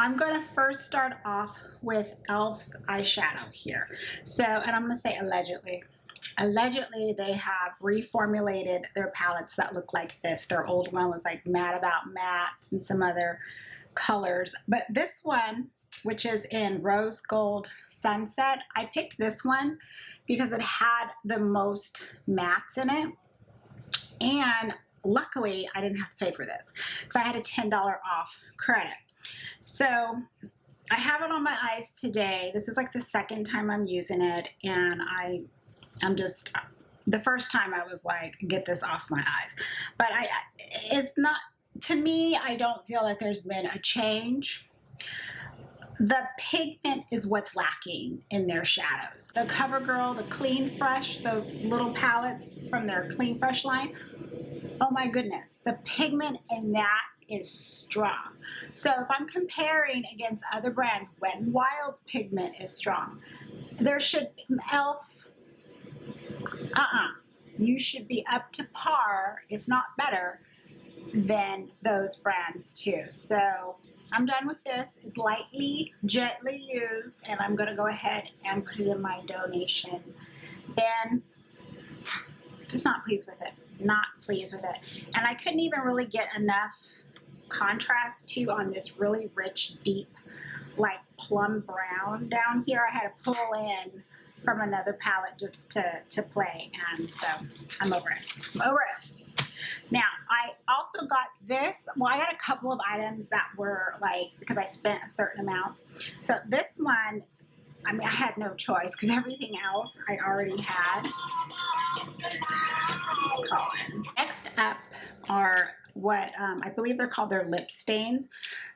I'm going to first start off with E.L.F's eyeshadow here. So, and I'm going to say allegedly. Allegedly, they have reformulated their palettes that look like this. Their old one was like Mad About Matte and some other colors. But this one, which is in Rose Gold Sunset, I picked this one because it had the most mattes in it. And luckily, I didn't have to pay for this because I had a $10 off credit. So I have it on my eyes today. This is like the second time I'm using it, and I'm just, the first time I was like, get this off my eyes. But it's not, to me, I don't feel that there's been a change. The pigment is what's lacking in their shadows. The CoverGirl, the Clean Fresh, those little palettes from their Clean Fresh line, oh my goodness, the pigment in that is strong. So if I'm comparing against other brands, Wet n Wild's pigment is strong. There should, E.L.F, you should be up to par, if not better, than those brands too. So I'm done with this. It's lightly, gently used, and I'm going to go ahead and put it in my donation bin. Just not pleased with it. Not pleased with it. And I couldn't even really get enough contrast too on this really rich, deep, like plum brown down here. I had to pull in from another palette just to play, and so I'm over it. I'm over it. Now, I also got this. Well, I got a couple of items that were like, because I spent a certain amount. So this one, I mean, I had no choice because everything else I already had. Let's call it. Next up are what I believe they're called their lip stains.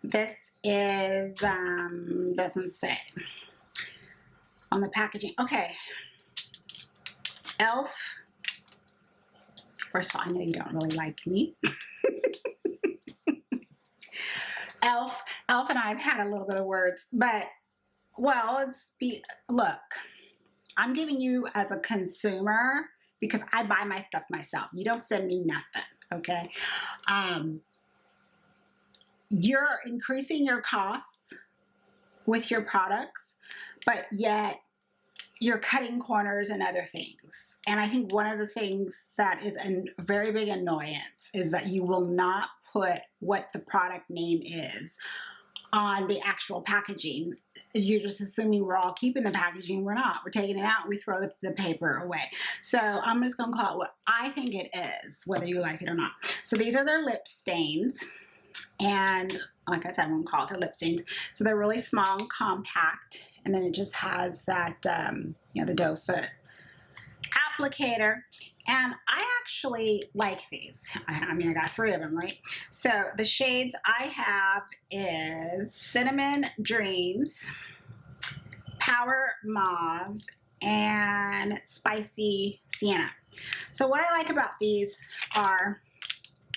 This is, doesn't say on the packaging. Okay. E.L.F. First of all, I know you don't really like me. E.L.F. E.L.F. and I have had a little bit of words, but, well, look, I'm giving you as a consumer because I buy my stuff myself. You don't send me nothing, okay? You're increasing your costs with your products, but yet you're cutting corners and other things. And I think one of the things that is a very big annoyance is that you will not put what the product name is on the actual packaging. You're just assuming we're all keeping the packaging. We're not. We're taking it out and we throw the paper away. So I'm just going to call it what I think it is, whether you like it or not. So these are their lip stains. And like I said, I'm going to call it their lip stains. So they're really small and compact. And then it just has that, you know, the doe foot applicator. And I actually like these. I mean, I got 3 of them, right? So the shades I have is Cinnamon Dreams, Power Mauve, and Spicy Sienna. So what I like about these are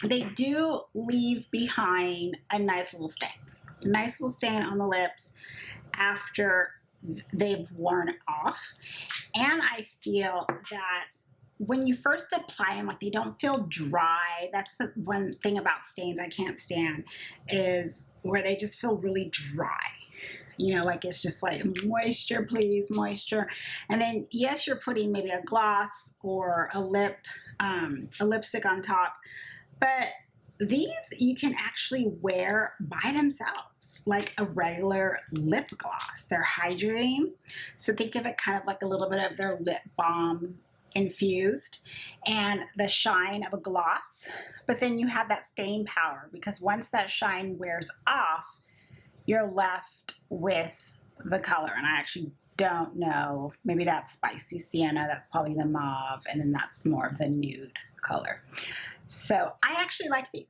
they do leave behind a nice little stain. A nice little stain on the lips after they've worn off. And I feel that when you first apply them, like they don't feel dry. That's the one thing about stains I can't stand, is where they just feel really dry. You know, like it's just like moisture, please, moisture. And then yes, you're putting maybe a gloss or a lipstick on top, but these you can actually wear by themselves like a regular lip gloss. They're hydrating, so think of it kind of like a little bit of their lip balm infused and the shine of a gloss, but then you have that staying power, because once that shine wears off, you're left with the color. And I actually don't know, maybe that's Spicy Sienna, that's probably the mauve, and then that's more of the nude color. So I actually like these.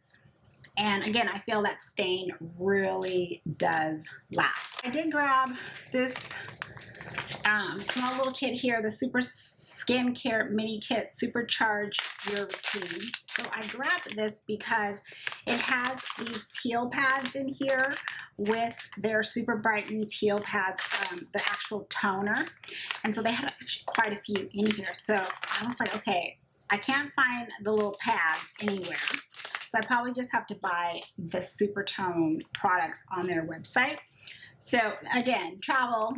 And again, I feel that stain really does last. I did grab this small little kit here, the Super Skincare Mini Kit Supercharge Your Routine. So I grabbed this because it has these peel pads in here with their Super Brightening peel pads, the actual toner. And so they had actually quite a few in here. So I was like, okay, I can't find the little pads anywhere. So I probably just have to buy the Super Tone products on their website. So again, travel,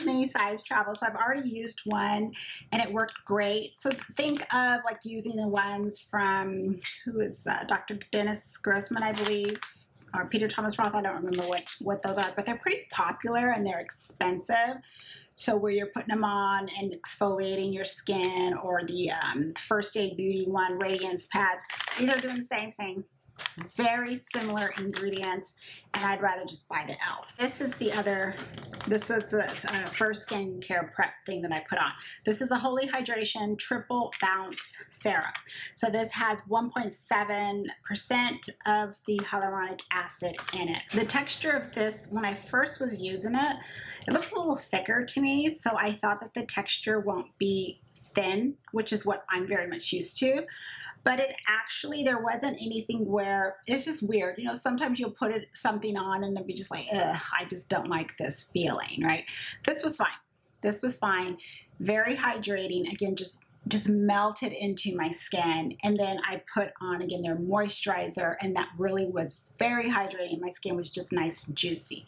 mini size travel. So I've already used one and it worked great. So think of like using the ones from, who is Dr. Dennis Grossman, I believe, or Peter Thomas Roth. I don't remember what those are, but they're pretty popular and they're expensive. So where you're putting them on and exfoliating your skin, or the First Aid Beauty one, Radiance pads, these are doing the same thing. Very similar ingredients, and I'd rather just buy the E.L.F. This is the other, this was the first skincare prep thing that I put on. This is a Holy Hydration Triple Bounce Serum. So this has 1.7% of the hyaluronic acid in it. The texture of this, when I first was using it, it looks a little thicker to me, so I thought that the texture won't be thin, which is what I'm very much used to. But it actually, there wasn't anything where, it's just weird. You know, sometimes you'll put something on and it'll be just like, ugh, I just don't like this feeling, right? This was fine. This was fine. Very hydrating. Again, just melted into my skin. And then I put on, again, their moisturizer, and that really was very hydrating. My skin was just nice and juicy,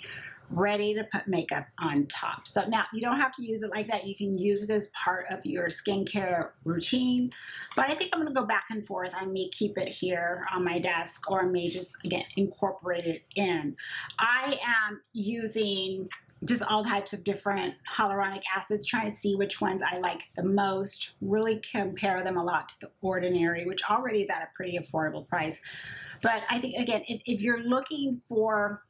ready to put makeup on top. So now you don't have to use it like that. You can use it as part of your skincare routine. But I think I'm going to go back and forth. I may keep it here on my desk, or I may just, again, incorporate it in. I am using just all types of different hyaluronic acids, trying to see which ones I like the most, really compare them a lot to the Ordinary, which already is at a pretty affordable price. But I think, again, if you're looking for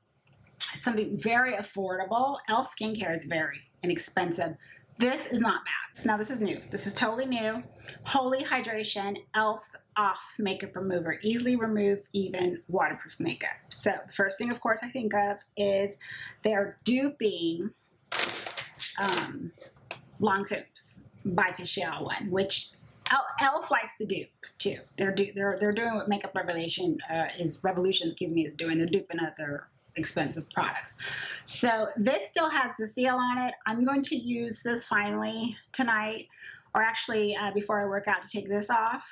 something very affordable, E.L.F. skincare is very inexpensive. This is not bad. Now this is new. This is totally new. Holy Hydration E.L.F.'s Off Makeup Remover. Easily removes even waterproof makeup. So the first thing, of course, I think of is they're duping Blancoups Bifacial one, which E.L.F. likes to dupe too. They're doing what Makeup Revolution is doing. They're duping other expensive products. So this still has the seal on it. I'm going to use this finally tonight, or actually before I work out, to take this off.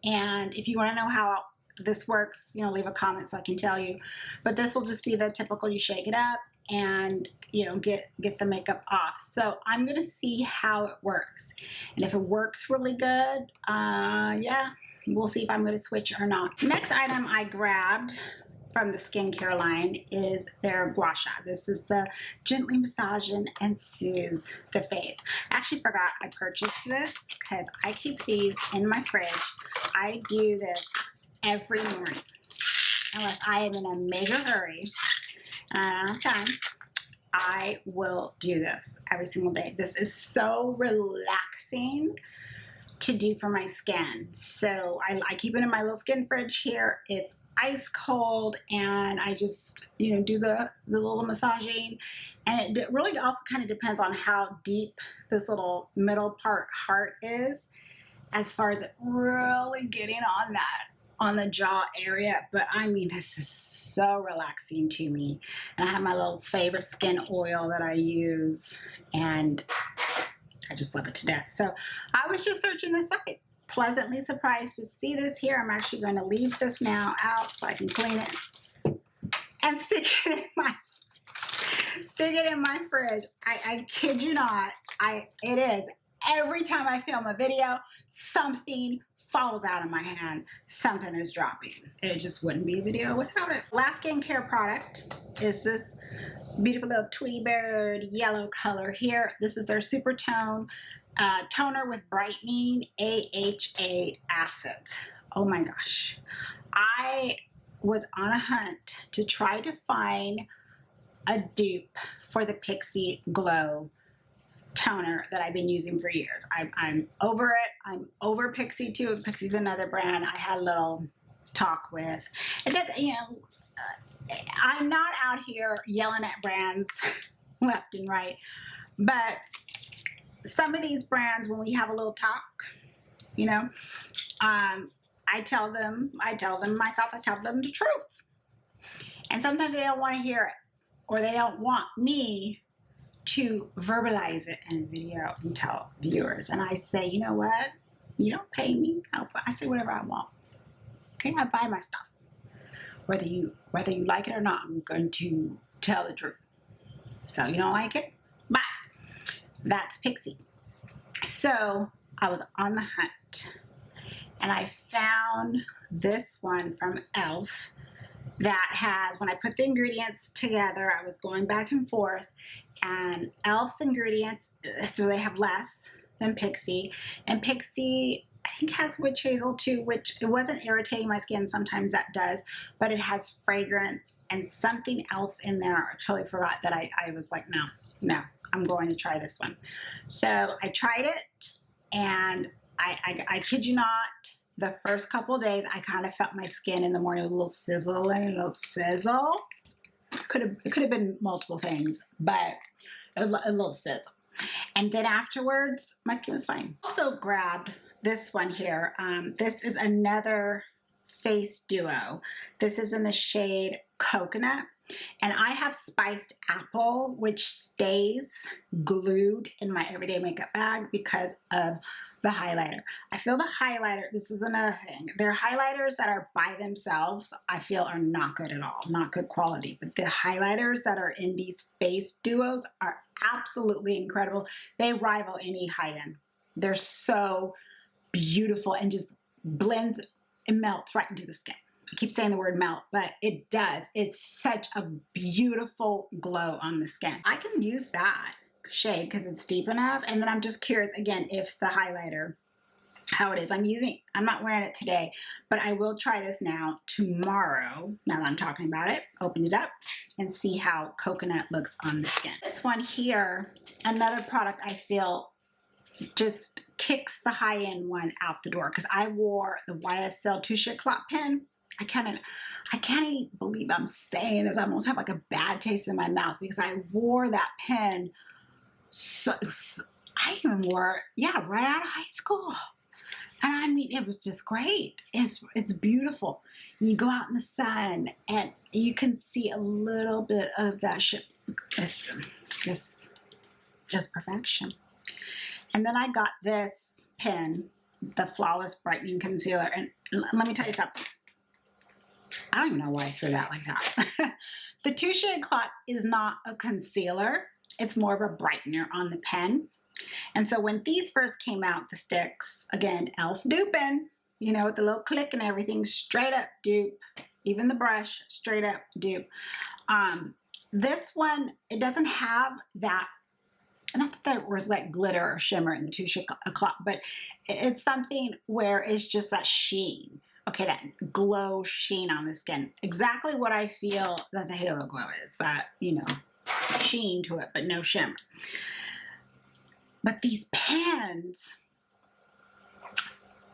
And if you want to know how this works, you know, leave a comment so I can tell you. But this will just be the typical, you shake it up and, you know, get the makeup off. So I'm going to see how it works. And if it works really good, yeah, we'll see if I'm going to switch or not. Next item I grabbed from the skincare line is their Guasha. This is the Gently Massage and Soothe the Face. I actually forgot I purchased this because I keep these in my fridge. I do this every morning unless I am in a major hurry and I don't have time. I will do this every single day. This is so relaxing to do for my skin. So I keep it in my little skin fridge here. It's ice cold, and I just, you know, do the little massaging. And it really also kind of depends on how deep this little middle part heart is, as far as it really getting on the jaw area. But I mean, this is so relaxing to me. And I have my little favorite skin oil that I use, and I just love it to death. So I was just searching the site, pleasantly surprised to see this here. I'm actually going to leave this now out so I can clean it and stick it in my fridge. I kid you not, it is. Every time I film a video, something falls out of my hand. Something is dropping. It just wouldn't be a video without it. Last skincare product is this beautiful little Tweety Bird yellow color here. This is their Super Tone toner with brightening AHA acids. Oh my gosh. I was on a hunt to try to find a dupe for the Pixie Glow toner that I've been using for years. I'm over it. I'm over Pixie too. Pixie's another brand I had a little talk with. And that's, you know, I'm not out here yelling at brands left and right, but some of these brands, when we have a little talk, you know, I tell them my thoughts, I tell them the truth. And sometimes they don't want to hear it, or they don't want me to verbalize it in a video and tell viewers. And I say, you know what? You don't pay me. I say whatever I want. Okay, I buy my stuff. Whether you like it or not, I'm going to tell the truth. So you don't like it? Bye. That's Pixie. So I was on the hunt and I found this one from E.L.F. that has, when I put the ingredients together, I was going back and forth, and E.L.F.'s ingredients, so they have less than Pixie, and Pixie I think has witch hazel too, which it wasn't irritating my skin. Sometimes that does, but it has fragrance and something else in there. I totally forgot that I was like, no, I'm going to try this one. So I tried it, and I kid you not, the first couple of days I kind of felt my skin in the morning with a little sizzle and a little sizzle. It could have been multiple things, but a little sizzle. And then afterwards, my skin was fine. Also grabbed this one here. This is another face duo. This is in the shade Coconut. And I have Spiced Apple, which stays glued in my everyday makeup bag because of the highlighter. I feel the highlighter, this is another thing. There are highlighters that are by themselves, I feel are not good at all, not good quality. But the highlighters that are in these face duos are absolutely incredible. They rival any high-end. They're so beautiful and just blends and melts right into the skin. I keep saying the word melt, but it does. It's such a beautiful glow on the skin. I can use that shade because it's deep enough. And then I'm just curious again if the highlighter, how it is. I'm not wearing it today, but I will try this now tomorrow. Now that I'm talking about it, open it up and see how Coconut looks on the skin. This one here, another product I feel just kicks the high-end one out the door because I wore the YSL Touche Éclat pen. I can't even believe I'm saying this. I almost have like a bad taste in my mouth because I wore that pen. So I even wore it, yeah, right out of high school. And I mean, it was just great. It's beautiful. You go out in the sun and you can see a little bit of that shit. Just perfection. And then I got this pen, the Flawless Brightening Concealer. And let me tell you something. I don't even know why I threw that like that. The Touche Éclat is not a concealer. It's more of a brightener on the pen. And so when these first came out, the sticks, again, E.L.F. duping, you know, with the little click and everything, straight up dupe. Even the brush, straight up dupe. This one, it doesn't have that, not that there was like glitter or shimmer in the Touche Éclat, but it's something where it's just that sheen. Okay, that glow sheen on the skin. Exactly what I feel that the Halo Glow is. That, you know, sheen to it, but no shimmer. But these pens,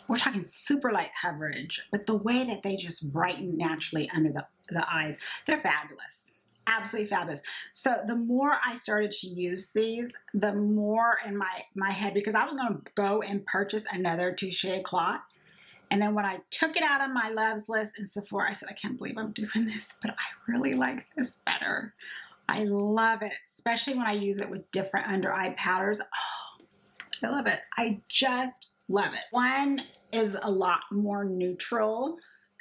we're talking super light coverage, but the way that they just brighten naturally under the eyes, they're fabulous. Absolutely fabulous. So the more I started to use these, the more in my head, because I was going to go and purchase another Touche Éclat. And then when I took it out of my loves list in Sephora, I said, I can't believe I'm doing this, but I really like this better. I love it, especially when I use it with different under eye powders. Oh, I love it. I just love it. One is a lot more neutral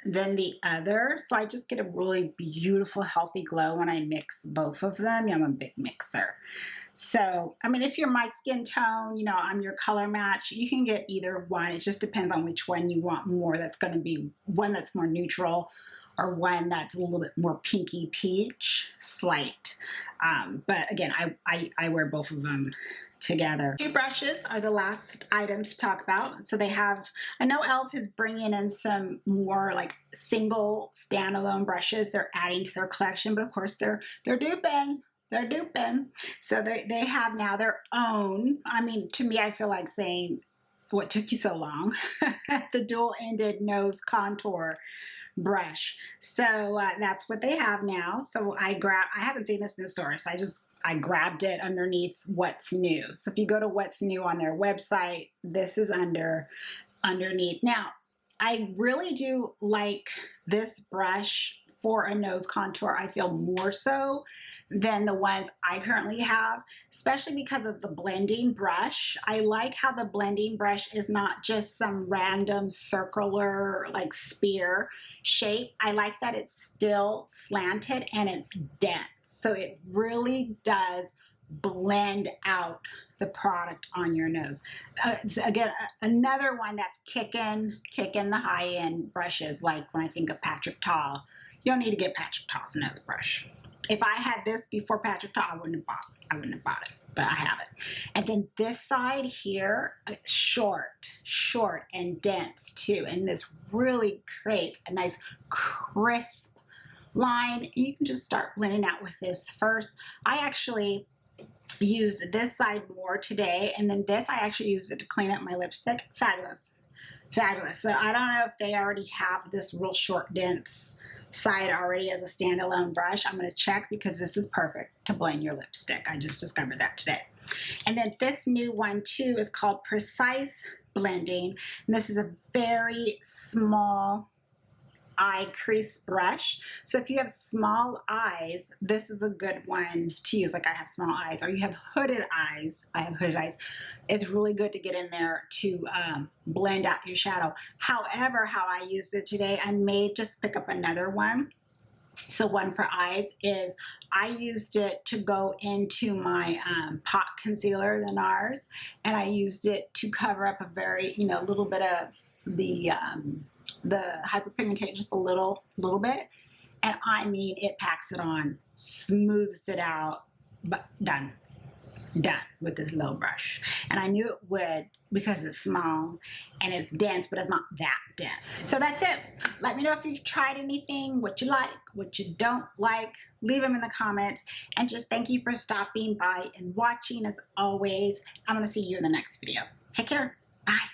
than the other, so I just get a really beautiful, healthy glow when I mix both of them. I'm a big mixer. So, I mean, if you're my skin tone, you know, I'm your color match, you can get either one. It just depends on which one you want more. That's going to be one that's more neutral or one that's a little bit more pinky peach, slight. But again, I wear both of them together. Two brushes are the last items to talk about. So they have, I know E.L.F. is bringing in some more like single standalone brushes. They're adding to their collection, but of course they're duping. They're duping. So they have now their own. I mean, to me, I feel like saying, what took you so long? The dual-ended nose contour brush. So that's what they have now. So I haven't seen this in the store, so I grabbed it underneath What's New. So if you go to What's New on their website, this is underneath. Now, I really do like this brush for a nose contour. I feel more so than the ones I currently have, especially because of the blending brush. I like how the blending brush is not just some random circular like spear shape. I like that it's still slanted and it's dense. So it really does blend out the product on your nose. So again, another one that's kicking the high-end brushes, like when I think of Patrick Ta. You don't need to get Patrick Ta's nose brush. If I had this before Patrick Ta, I wouldn't have bought it, but I have it. And then this side here, short and dense too. And this really creates a nice crisp line. You can just start blending out with this first. I actually used this side more today, and then this I actually used it to clean up my lipstick. Fabulous. So I don't know if they already have this real short, dense side already as a standalone brush. I'm going to check because this is perfect to blend your lipstick. I just discovered that today. And then this new one too is called Precise Blending. And this is a very small eye crease brush. So if you have small eyes, this is a good one to use. Like I have small eyes, or you have hooded eyes. I have hooded eyes. It's really good to get in there to blend out your shadow. However, how I used it today, I may just pick up another one. So one for eyes is I used it to go into my pot concealer, the Nars, and I used it to cover up a very, little bit of the hyperpigmentation, just a little bit. And I mean, it packs it on, smooths it out, but done with this little brush. And I knew it would because it's small and it's dense, but it's not that dense. So that's it. Let me know if you've tried anything, what you like, what you don't like. Leave them in the comments. And just thank you for stopping by and watching as always. I'm going to see you in the next video. Take care. Bye.